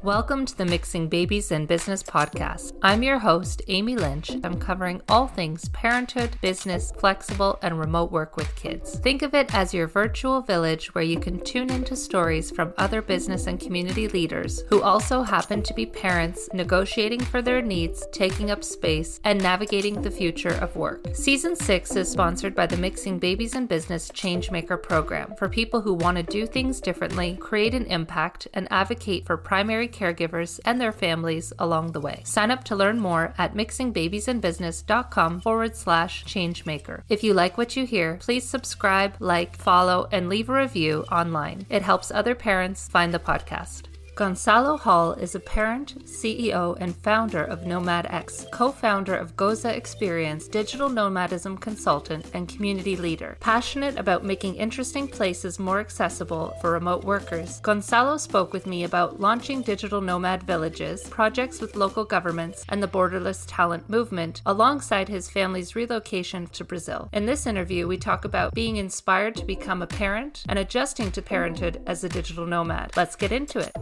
Welcome to the Mixing Babies and Business podcast. I'm your host, Amy Lynch. I'm covering all things parenthood, business, flexible, and remote work with kids. Think of it as your virtual village where you can tune into stories from other business and community leaders who also happen to be parents, negotiating for their needs, taking up space, and navigating the future of work. Season 6 is sponsored by the Mixing Babies and Business Changemaker program for people who want to do things differently, create an impact, and advocate for primary caregivers and their families along the way. Sign up to learn more at mixingbabiesandbusiness.com/changemaker. If you like what you hear, please subscribe, like, follow, and leave a review online. It helps other parents find the podcast. Gonçalo Hall is a parent, CEO, and founder of NomadX, co-founder of Gosa Experience, digital nomadism consultant, and community leader. Passionate about making interesting places more accessible for remote workers, Gonçalo spoke with me about launching digital nomad villages, projects with local governments, and the borderless talent movement, alongside his family's relocation to Brazil. In this interview, we talk about being inspired to become a parent and adjusting to parenthood as a digital nomad. Let's get into it.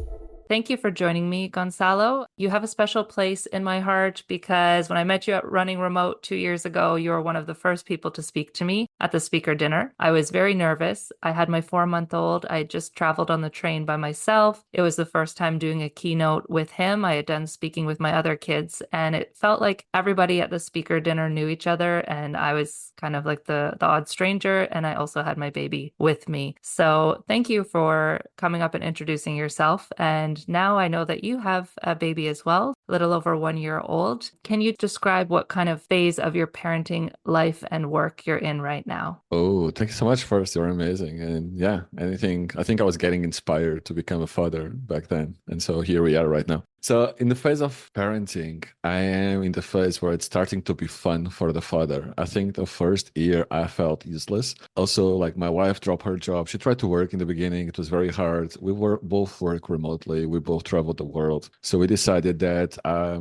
Thank you for joining me, Gonçalo. You have a special place in my heart because when I met you at Running Remote 2 years ago, you were one of the first people to speak to me at the speaker dinner. I was very nervous. I had my 4-month-old. I had just traveled on the train by myself. It was the first time doing a keynote with him. I had done speaking with my other kids, and it felt like everybody at the speaker dinner knew each other, and I was kind of like the odd stranger, and I also had my baby with me. So thank you for coming up and introducing yourself. And now I know that you have a baby as well, a little over 1 year old. Can you describe what kind of phase of your parenting life and work you're in right now? Oh, thank you so much. First, you're amazing. And yeah, I think I was getting inspired to become a father back then. And so here we are right now. So in the phase of parenting, I am in the phase where it's starting to be fun for the father. I think the first year I felt useless. Also, like my wife dropped her job. She tried to work in the beginning. It was very hard. We were both work remotely. We both traveled the world. So we decided that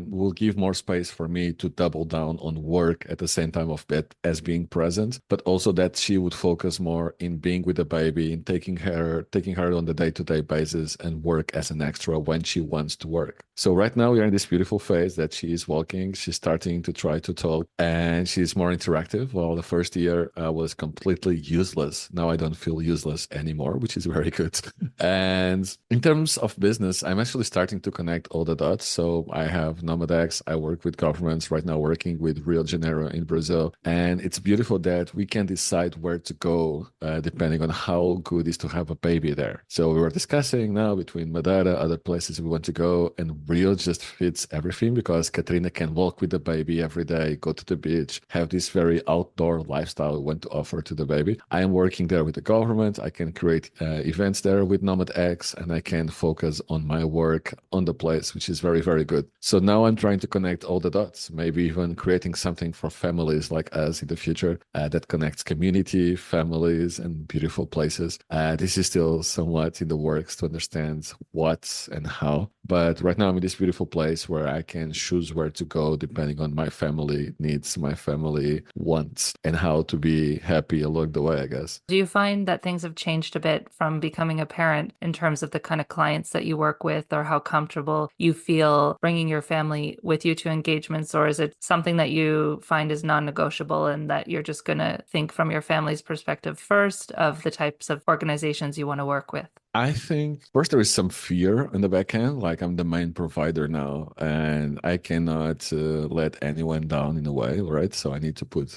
we'll give more space for me to double down on work at the same time of it as being present, but also that she would focus more in being with the baby, in taking her on the day-to-day basis and work as an extra when she wants to work. So right now we are in this beautiful phase that she is walking, she's starting to try to talk, and she's more interactive. Well, the first year was completely useless. Now I don't feel useless anymore, which is very good. And in terms of business, I'm actually starting to connect all the dots. So I have NomadX, I work with governments right now, working with Rio de Janeiro in Brazil. And it's beautiful that we can decide where to go depending on how good it is to have a baby there. So we were discussing now between Madeira, other places we want to go, and Rio just fits everything because Katrina can walk with the baby every day, go to the beach, have this very outdoor lifestyle we want to offer to the baby. I am working there with the government. I can create events there with NomadX, and I can focus on my work on the place, which is very, very good. So now I'm trying to connect all the dots, maybe even creating something for families like us in the future that connects community, families, and beautiful places. This is still somewhat in the works to understand what and how. But right now I'm in this beautiful place where I can choose where to go depending on my family needs, my family wants, and how to be happy along the way, I guess. Do you find that things have changed a bit from becoming a parent in terms of the kind of clients that you work with, or how comfortable you feel bringing your family with you to engagements? Or is it something that you find is non-negotiable and that you're just going to think from your family's perspective first of the types of organizations you want to work with? I think first there is some fear in the back end, like I'm the main provider now and I cannot let anyone down in a way, right? So I need to put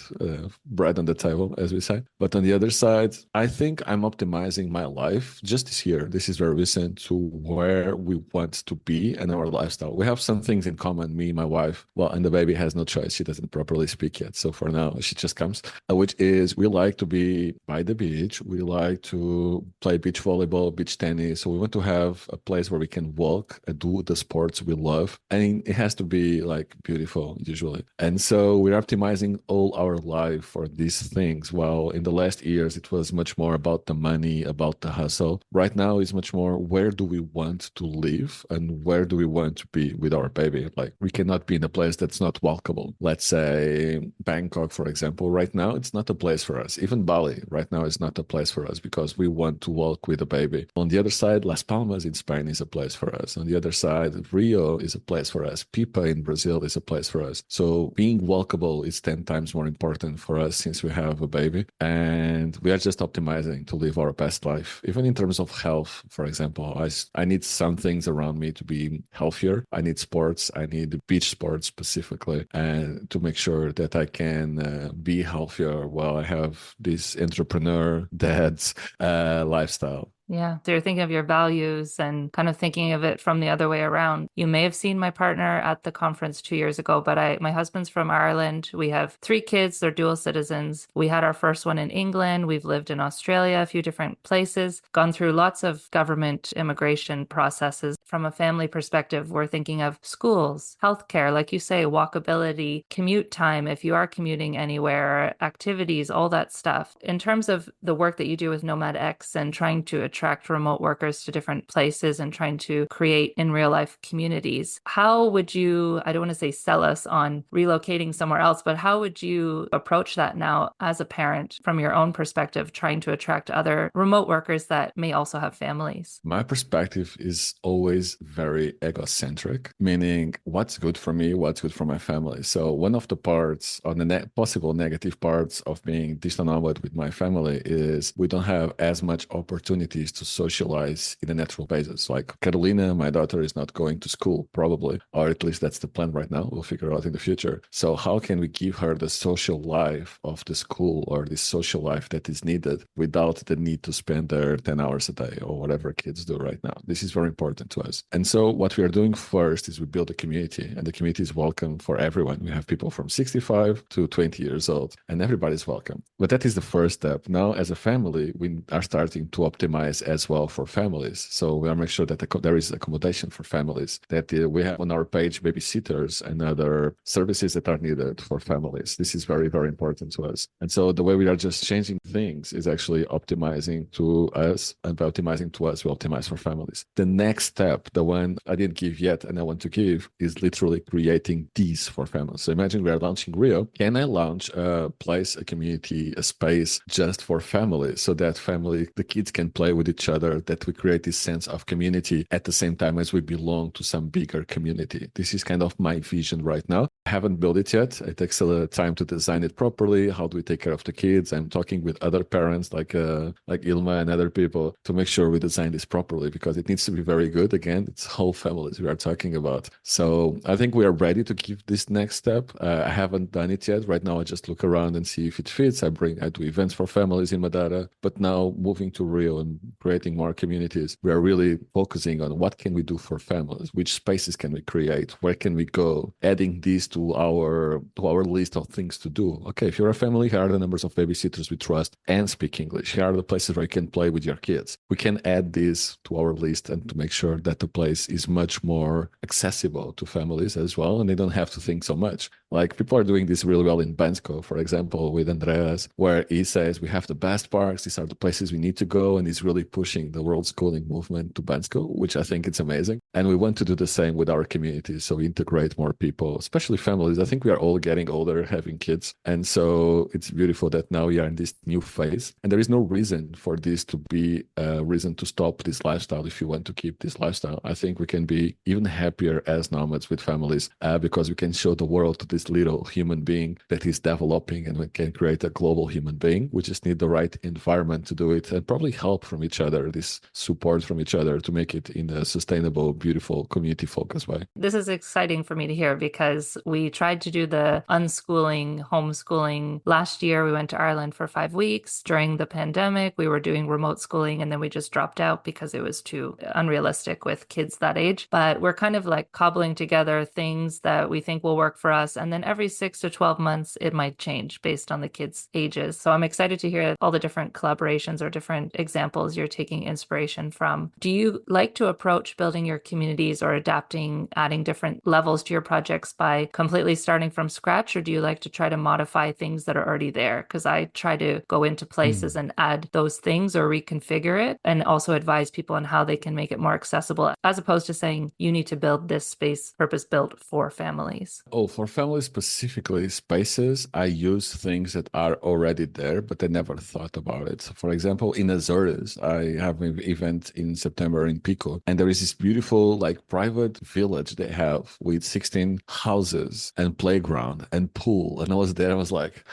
bread on the table, as we say. But on the other side, I think I'm optimizing my life just this year. This is very recent to where we want to be in our lifestyle. We have some things in common, me, my wife. Well, and the baby has no choice. She doesn't properly speak yet. So for now, she just comes, which is we like to be by the beach. We like to play beach volleyball, beach tennis. So we want to have a place where we can walk and do the sports we love. And it has to be like beautiful usually. And so we're optimizing all our life for these things. While in the last years, it was much more about the money, about the hustle. Right now, it's much more where do we want to live and where do we want to be with our baby? Like we cannot be in a place that's not walkable. Let's say Bangkok, for example, right now, it's not a place for us. Even Bali right now is not a place for us because we want to walk with a baby. On the other side, Las Palmas in Spain is a place for us. On the other side, Rio is a place for us. Pipa in Brazil is a place for us. So being walkable is 10 times more important for us since we have a baby. And we are just optimizing to live our best life. Even in terms of health, for example, I need some things around me to be healthier. I need sports. I need beach sports specifically, and to make sure that I can be healthier while I have this entrepreneur dad's lifestyle. Yeah. So you're thinking of your values and kind of thinking of it from the other way around. You may have seen my partner at the conference 2 years ago, but my husband's from Ireland. We have 3 kids. They're dual citizens. We had our first one in England. We've lived in Australia, a few different places, gone through lots of government immigration processes. From a family perspective, we're thinking of schools, healthcare, like you say, walkability, commute time, if you are commuting anywhere, activities, all that stuff. In terms of the work that you do with NomadX and trying to attract remote workers to different places and trying to create in real life communities, how would you, I don't want to say sell us on relocating somewhere else, but how would you approach that now as a parent from your own perspective, trying to attract other remote workers that may also have families? My perspective is always very egocentric, meaning what's good for me, what's good for my family. So one of the parts, or the possible negative parts of being digital nomad with my family is we don't have as much opportunities to socialize in a natural basis. Like Carolina, my daughter, is not going to school probably, or at least that's the plan right now. We'll figure out in the future. So how can we give her the social life of the school or the social life that is needed without the need to spend there 10 hours a day or whatever kids do right now? This is very important to us. And so what we are doing first is we build a community, and the community is welcome for everyone. We have people from 65 to 20 years old, and everybody's welcome. But that is the first step. Now, as a family, we are starting to optimize as well for families. So we are making sure that there is accommodation for families, that we have on our page babysitters and other services that are needed for families. This is very, very important to us. And so the way we are just changing things is actually optimizing to us, and by optimizing to us, we optimize for families. The next step, the one I didn't give yet and I want to give, is literally creating these for families. So imagine we are launching Rio. Can I launch a place, a community, a space just for families, so that the kids can play with each other, that we create this sense of community at the same time as we belong to some bigger community? This is kind of my vision right now. I haven't built it yet. It takes a little time to design it properly. How do we take care of the kids? I'm talking with other parents like Ilma and other people to make sure we design this properly, because it needs to be very good. Again, it's whole families we are talking about. So I think we are ready to give this next step. I haven't done it yet. Right now, I just look around and see if it fits. I do events for families in Madeira, but now moving to Rio and creating more communities, we are really focusing on what can we do for families, which spaces can we create, where can we go, adding these to our list of things to do. Okay, if you're a family, here are the numbers of babysitters we trust and speak English. Here are the places where you can play with your kids. We can add this to our list and to make sure that the place is much more accessible to families as well, and they don't have to think so much. Like, people are doing this really well in Bansko, for example, with Andreas, where he says we have the best parks, these are the places we need to go, and he's really pushing the world schooling movement to Bansko, which I think it's amazing. And we want to do the same with our communities, so we integrate more people, especially families. I think we are all getting older, having kids, and so it's beautiful that now we are in this new phase, and there is no reason for this to be a reason to stop this lifestyle. If you want to keep this lifestyle, I think we can be even happier as nomads with families, because we can show the world to this little human being that is developing, and we can create a global human being. We just need the right environment to do it, and probably help from each other, this support from each other, to make it in a sustainable, beautiful, community-focused way. This is exciting for me to hear, because we tried to do the unschooling, homeschooling. Last year, we went to Ireland for 5 weeks. During the pandemic, we were doing remote schooling, and then we just dropped out because it was too unrealistic with kids that age. But we're kind of like cobbling together things that we think will work for us. And then every 6 to 12 months, it might change based on the kids' ages. So I'm excited to hear all the different collaborations or different examples you're taking inspiration from. Do you like to approach building your communities or adapting, adding different levels to your projects by completely starting from scratch? Or do you like to try to modify things that are already there? Because I try to go into places and add those things or reconfigure it, and also advise people on how they can make it more accessible, as opposed to saying you need to build this space purpose built for families. Oh, for families, family specifically, spaces, I use things that are already there, but I never thought about it. So for example, in Azores, I have an event in September in Pico, and there is this beautiful like private village they have with 16 houses and playground and pool. And I was there, I was like,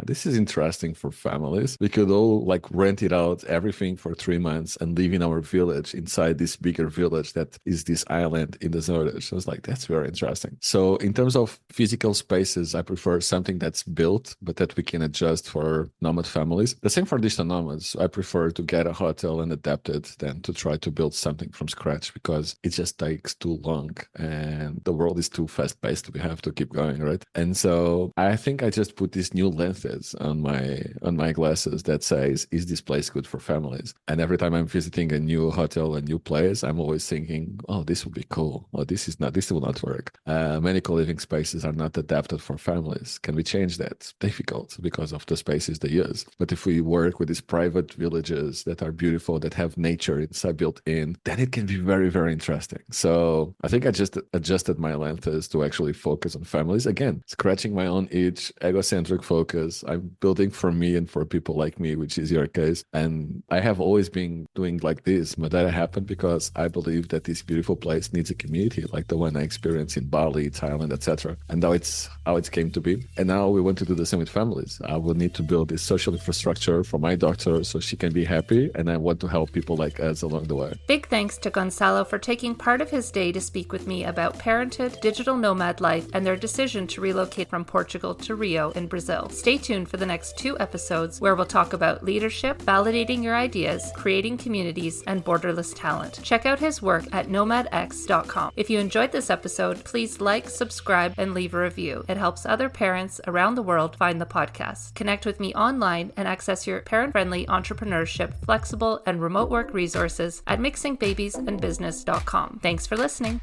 this is interesting for families. We could all like rent it out, everything for 3 months and live in our village inside this bigger village that is this island in the Azores. I was like, that's very interesting. So in terms of physical spaces, I prefer something that's built, but that we can adjust for nomad families. The same for digital nomads. I prefer to get a hotel and adapt it than to try to build something from scratch because it just takes too long and the world is too fast paced. We have to keep going, right? And so I think I just put these new lenses on my glasses that says, is this place good for families? And every time I'm visiting a new hotel, a new place, I'm always thinking, oh, this would be cool. Oh, this will not work. Many co-living spaces are not adapted for families. Can we change that? It's difficult because of the spaces they use. But if we work with these private villages that are beautiful, that have nature inside built in, then it can be very, very interesting. So I think I just adjusted my lenses to actually focus on families. Again, scratching my own itch, egocentric focus. I'm building for me and for people like me, which is your case. And I have always been doing like this, but that happened because I believe that this beautiful place needs a community like the one I experienced in Bali, Thailand, etc. And now it's how it came to be. And now we want to do the same with families. I will need to build this social infrastructure for my daughter so she can be happy. And I want to help people like us along the way. Big thanks to Gonçalo for taking part of his day to speak with me about parenthood, digital nomad life, and their decision to relocate from Portugal to Rio in Brazil. Stay tuned for the next 2 episodes where we'll talk about leadership, validating your ideas, creating communities, and borderless talent. Check out his work at nomadx.com. If you enjoyed this episode, please like, subscribe, and leave a review. It helps other parents around the world find the podcast. Connect with me online and access your parent-friendly entrepreneurship, flexible, and remote work resources at mixingbabiesandbusiness.com. Thanks for listening.